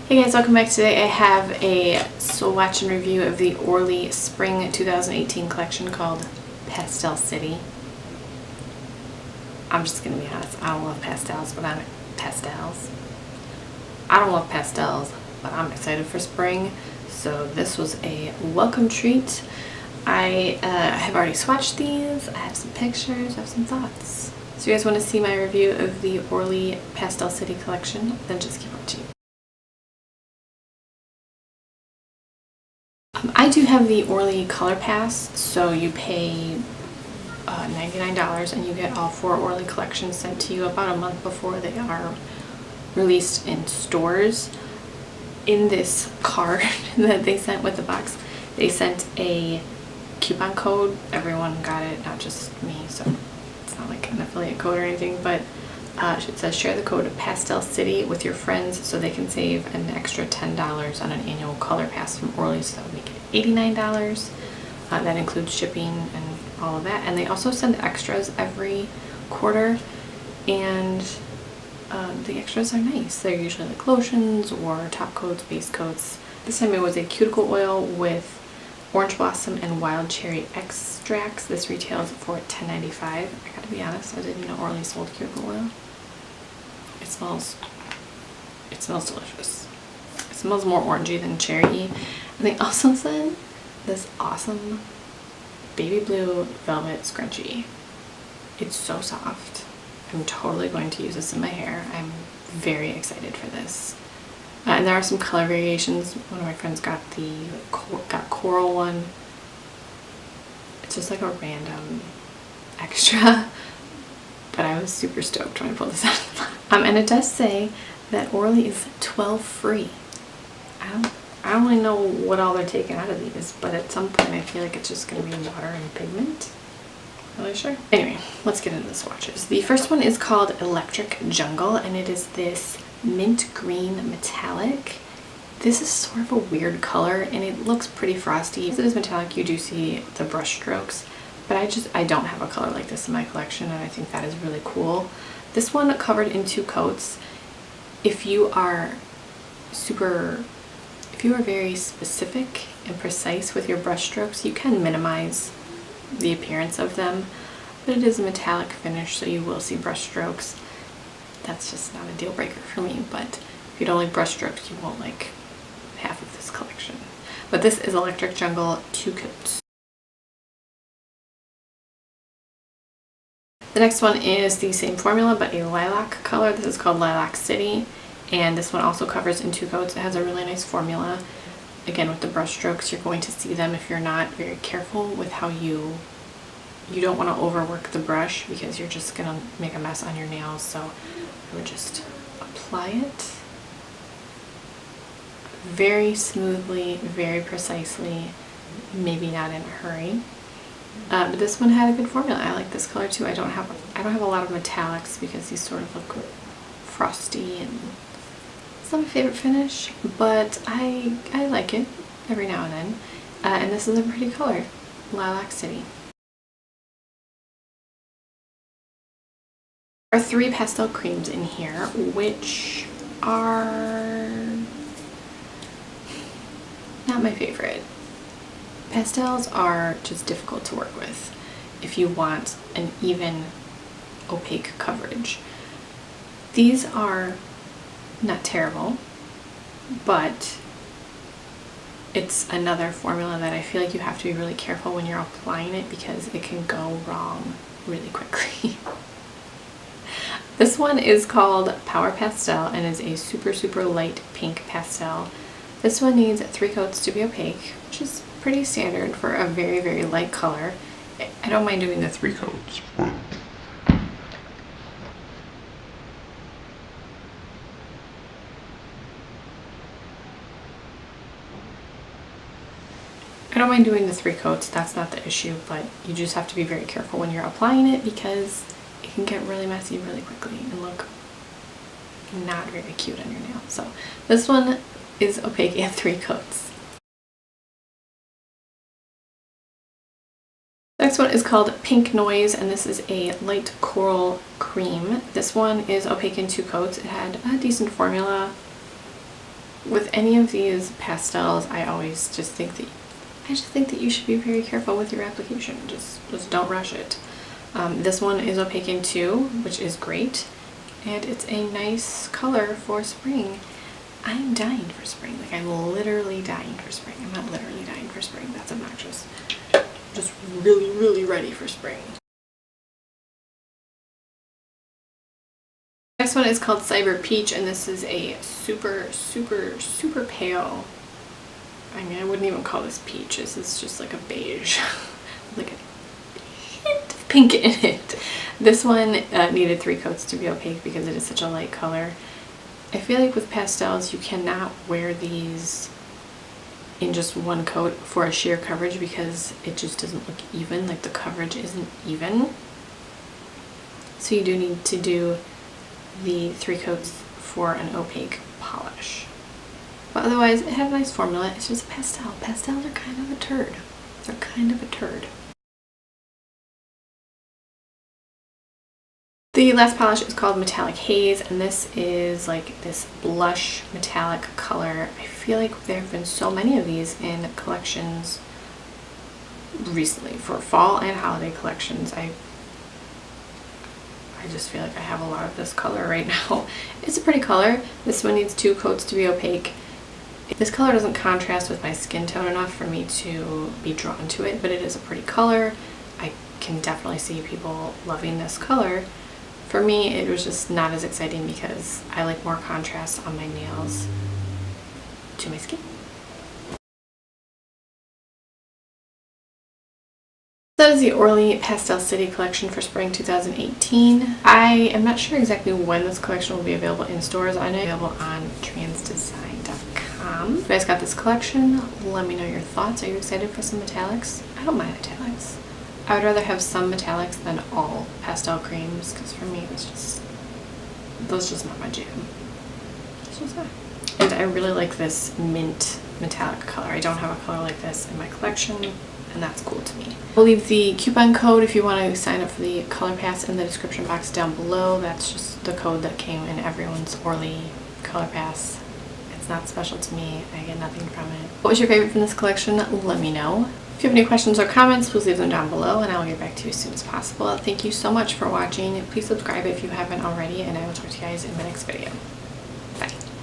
Hey guys, welcome back. Today I have a swatch and review of the Orly Spring 2018 collection called Pastel City. I'm just gonna be honest, I don't love pastels, but I'm excited for spring. So this was a welcome treat. I have already swatched these. I have some pictures, I have some thoughts. So you guys want to see my review of the Orly Pastel City collection? Then just keep watching. I do have the Orly Color Pass, so you pay $99 and you get all 4 Orly collections sent to you about a month before they are released in stores. In this card that they sent with the box, they sent a coupon code. Everyone got it, not just me, so it's not like an affiliate code or anything, but it says share the code Pastel City with your friends so they can save an extra $10 on an annual color pass from Orly, so that would make it $89. That includes shipping and all of that, and they also send extras every quarter, and the extras are nice. They're usually like lotions or top coats, base coats. This time it was a cuticle oil with orange blossom and wild cherry extracts. This retails for $10.95. I gotta be honest, I didn't know Orly sold cuticle oil. It smells delicious. It smells more orangey than cherry. And they also sent this awesome baby blue velvet scrunchie. It's so soft. I'm totally going to use this in my hair. I'm very excited for this. And there are some color variations. One of my friends got the coral one. It's just like a random extra, but I was super stoked when I pulled this out of the box. And it does say that Orly is 12 free. I don't really know what all they're taking out of these, but at some point I feel like it's just going to be water and pigment. Not really sure. Anyway, let's get into the swatches. The first one is called Electric Jungle, and it is this mint green metallic. This is sort of a weird color and it looks pretty frosty. As it is metallic, you do see the brush strokes, but I don't have a color like this in my collection, and I think that is really cool. This one covered in 2 coats. If you are very specific and precise with your brush strokes, you can minimize the appearance of them, but it is a metallic finish, so you will see brush strokes. That's just not a deal breaker for me, but if you don't like brush strokes, you won't like half of this collection. But this is Electric Jungle 2 coats. The next one is the same formula but a lilac color. This is called Lilac City, and this one also covers in 2 coats. It has a really nice formula. Again, with the brush strokes, you're going to see them if you're not very careful with how you don't want to overwork the brush, because you're just going to make a mess on your nails. So I would just apply it very smoothly, very precisely, maybe not in a hurry. But this one had a good formula. I like this color too. I don't have a lot of metallics because these sort of look frosty, and it's not my favorite finish, but I like it every now and then. And this is a pretty color, Lilac City. There are 3 pastel creams in here, which are not my favorite. Pastels are just difficult to work with if you want an even opaque coverage. These are not terrible, but it's another formula that I feel like you have to be really careful when you're applying it, because it can go wrong really quickly. This one is called Power Pastel and is a super light pink pastel. This one needs 3 coats to be opaque, which is pretty standard for a very light color. I don't mind doing the 3 coats. I don't mind doing the 3 coats, that's not the issue, but you just have to be very careful when you're applying it, because it can get really messy really quickly and look not very cute on your nail. So this one is opaque and 3 coats. Next one is called Pink Noise, and this is a light coral cream. This one is opaque in 2 coats. It had a decent formula. with any of these pastels, I always just think that you should be very careful with your application. Just don't rush it. This one is opaque in 2, which is great, and it's a nice color for spring. I'm dying for spring. Like, I'm literally dying for spring. I'm not literally dying for spring. That's obnoxious. Just really, really ready for spring. Next one is called Cyber Peach, and this is a super, super, super pale. I mean, I wouldn't even call this peach. This is just like a beige. Like a hint of pink in it. This one needed 3 coats to be opaque because it is such a light color. I feel like with pastels, you cannot wear these in just 1 coat for a sheer coverage because it just doesn't look even. Like, the coverage isn't even. So you do need to do the 3 coats for an opaque polish. But otherwise, it has a nice formula. It's just a pastel. Pastels are kind of a turd. They're kind of a turd. The last polish is called Metallic Haze, and this is like this blush metallic color. I feel like there have been so many of these in collections recently for fall and holiday collections. I just feel like I have a lot of this color right now. It's a pretty color. This one needs 2 coats to be opaque. This color doesn't contrast with my skin tone enough for me to be drawn to it, but it is a pretty color. I can definitely see people loving this color. For me, it was just not as exciting because I like more contrast on my nails to my skin. That is the Orly Pastel City collection for spring 2018. I am not sure exactly when this collection will be available in stores. I know it's available on transdesign.com. If you guys got this collection, let me know your thoughts. Are you excited for some metallics? I don't mind metallics. I would rather have some metallics than all pastel creams because for me that's just not my jam. It's just not. And I really like this mint metallic color. I don't have a color like this in my collection, and that's cool to me. I'll leave the coupon code if you want to sign up for the Color Pass in the description box down below. That's just the code that came in everyone's Orly Color Pass. It's not special to me. I get nothing from it. What was your favorite from this collection? Let me know. If you have any questions or comments, please leave them down below and I'll get back to you as soon as possible. Thank you so much for watching. Please subscribe if you haven't already, and I will talk to you guys in my next video.